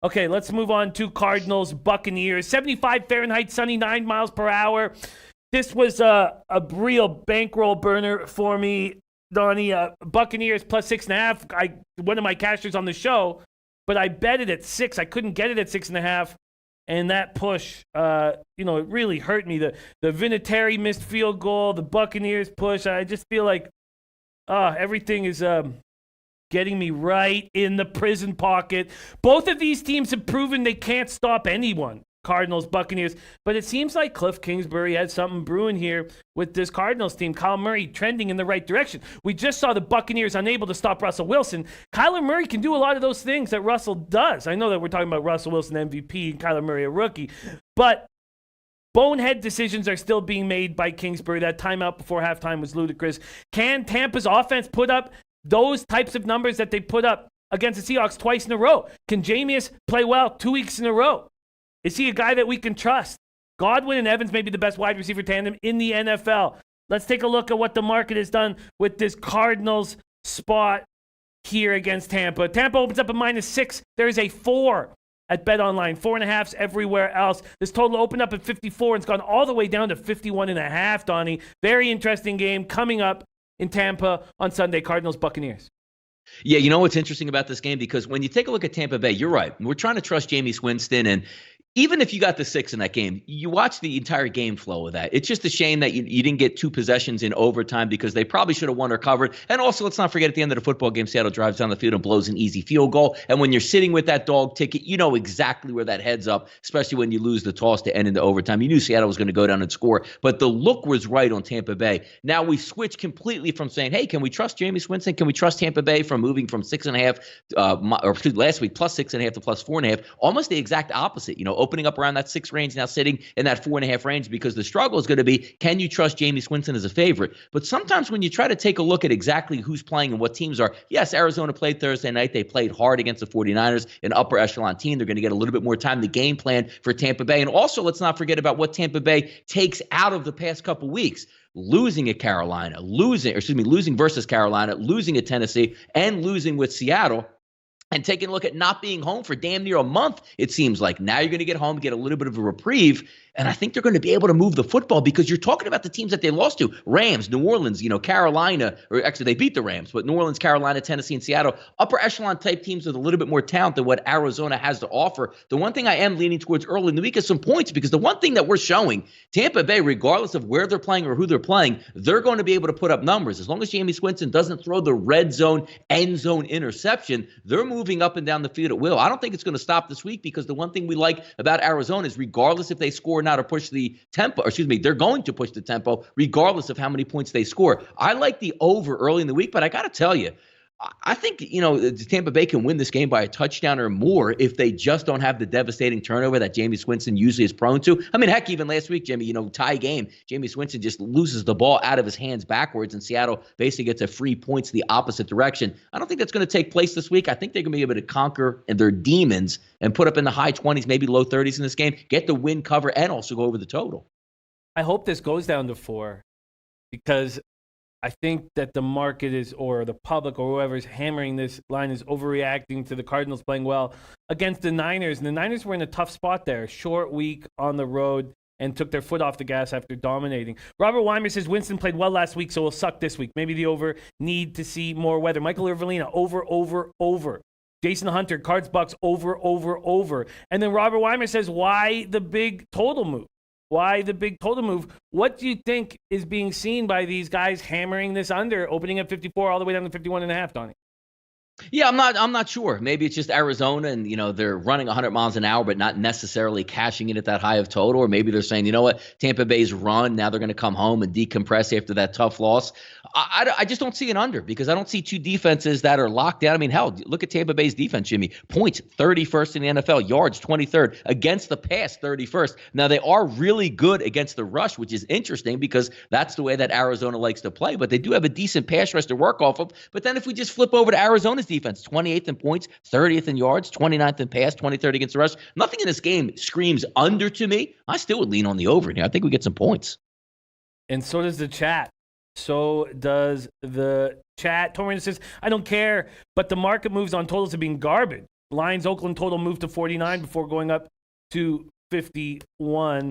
Okay, let's move on to Cardinals Buccaneers. 75 Fahrenheit, sunny, 9 miles per hour. This was a real bankroll burner for me, Donnie. Buccaneers plus 6.5. One of my cashers on the show, but I bet it at 6. I couldn't get it at 6.5. And that push, it really hurt me. The Vinatieri missed field goal, the Buccaneers push. I just feel like everything is getting me right in the prison pocket. Both of these teams have proven they can't stop anyone, Cardinals, Buccaneers. But it seems like Cliff Kingsbury had something brewing here with this Cardinals team. Kyler Murray trending in the right direction. We just saw the Buccaneers unable to stop Russell Wilson. Kyler Murray can do a lot of those things that Russell does. I know that we're talking about Russell Wilson MVP and Kyler Murray a rookie, but bonehead decisions are still being made by Kingsbury. That timeout before halftime was ludicrous. Can Tampa's offense put up those types of numbers that they put up against the Seahawks twice in a row? Can Jameis play well 2 weeks in a row? Is he a guy that we can trust? Godwin and Evans may be the best wide receiver tandem in the NFL. Let's take a look at what the market has done with this Cardinals spot here against Tampa. Tampa opens up a -6. There is a 4 at BetOnline. 4.5s everywhere else. This total opened up at 54 and it's gone all the way down to 51.5, Donnie. Very interesting game coming up in Tampa on Sunday. Cardinals, Buccaneers. Yeah, you know what's interesting about this game? Because when you take a look at Tampa Bay, you're right. We're trying to trust Jameis Winston, and even if you got the 6 in that game, you watch the entire game flow of that. It's just a shame that you didn't get 2 possessions in overtime because they probably should have won or covered. And also, let's not forget at the end of the football game, Seattle drives down the field and blows an easy field goal. And when you're sitting with that dog ticket, you know exactly where that heads up, especially when you lose the toss to end into overtime. You knew Seattle was going to go down and score, but the look was right on Tampa Bay. Now we switch completely from saying, hey, can we trust Jameis Winston? Can we trust Tampa Bay, from moving from 6.5, last week, plus 6.5 to plus 4.5, almost the exact opposite, opening up around that 6 range, now sitting in that 4.5 range, because the struggle is going to be, can you trust Jameis Winston as a favorite? But sometimes when you try to take a look at exactly who's playing and what teams are, yes, Arizona played Thursday night. They played hard against the 49ers, an upper echelon team. They're going to get a little bit more time to game plan for Tampa Bay. And also, let's not forget about what Tampa Bay takes out of the past couple weeks. Losing at Carolina, losing versus Carolina, losing at Tennessee, and losing with Seattle. And taking a look at not being home for damn near a month, it seems like. Now you're going to get home, get a little bit of a reprieve, and I think they're going to be able to move the football, because you're talking about the teams that they lost to. Rams, New Orleans, Carolina, or actually they beat the Rams, but New Orleans, Carolina, Tennessee, and Seattle, upper echelon type teams with a little bit more talent than what Arizona has to offer. The one thing I am leaning towards early in the week is some points, because the one thing that we're showing, Tampa Bay, regardless of where they're playing or who they're playing, they're going to be able to put up numbers. As long as Jameis Winston doesn't throw the red zone, end zone interception, they're moving up and down the field at will. I don't think it's going to stop this week, because the one thing we like about Arizona is, regardless if they score or not or push the tempo, they're going to push the tempo regardless of how many points they score. I like the over early in the week, but I got to tell you, I think, Tampa Bay can win this game by a touchdown or more if they just don't have the devastating turnover that Jameis Winston usually is prone to. I mean, heck, even last week, Jimmy, tie game, Jameis Winston just loses the ball out of his hands backwards, and Seattle basically gets a free points the opposite direction. I don't think that's going to take place this week. I think they're going to be able to conquer their demons and put up in the high 20s, maybe low 30s in this game, get the win, cover, and also go over the total. I hope this goes down to 4, because I think that the market is, or the public or whoever's hammering this line, is overreacting to the Cardinals playing well against the Niners. And the Niners were in a tough spot there. Short week on the road, and took their foot off the gas after dominating. Robert Weimer says Winston played well last week, so will suck this week. Maybe the over, need to see more weather. Michael Irvelina, over. Jason Hunter, Cards Bucks, over. And then Robert Weimer says, why the big total move? Why the big total move? What do you think is being seen by these guys hammering this under, opening at 54 all the way down to 51.5, Donnie? Yeah, I'm not sure. Maybe it's just Arizona and, they're running 100 miles an hour, but not necessarily cashing it at that high of total. Or maybe they're saying, you know what, Tampa Bay's run, now they're going to come home and decompress after that tough loss. I just don't see an under, because I don't see two defenses that are locked down. I mean, hell, look at Tampa Bay's defense, Jimmy. Points, 31st in the NFL. Yards, 23rd. Against the pass, 31st. Now, they are really good against the rush, which is interesting, because that's the way that Arizona likes to play. But they do have a decent pass rush to work off of. But then if we just flip over to Arizona's defense, 28th in points, 30th in yards, 29th in pass, 23rd against the rush. Nothing in this game screams under to me. I still would lean on the over here. I think we get some points. And so does the chat. Torrent says, I don't care, but the market moves on totals have been garbage. Lions Oakland total moved to 49 before going up to 51.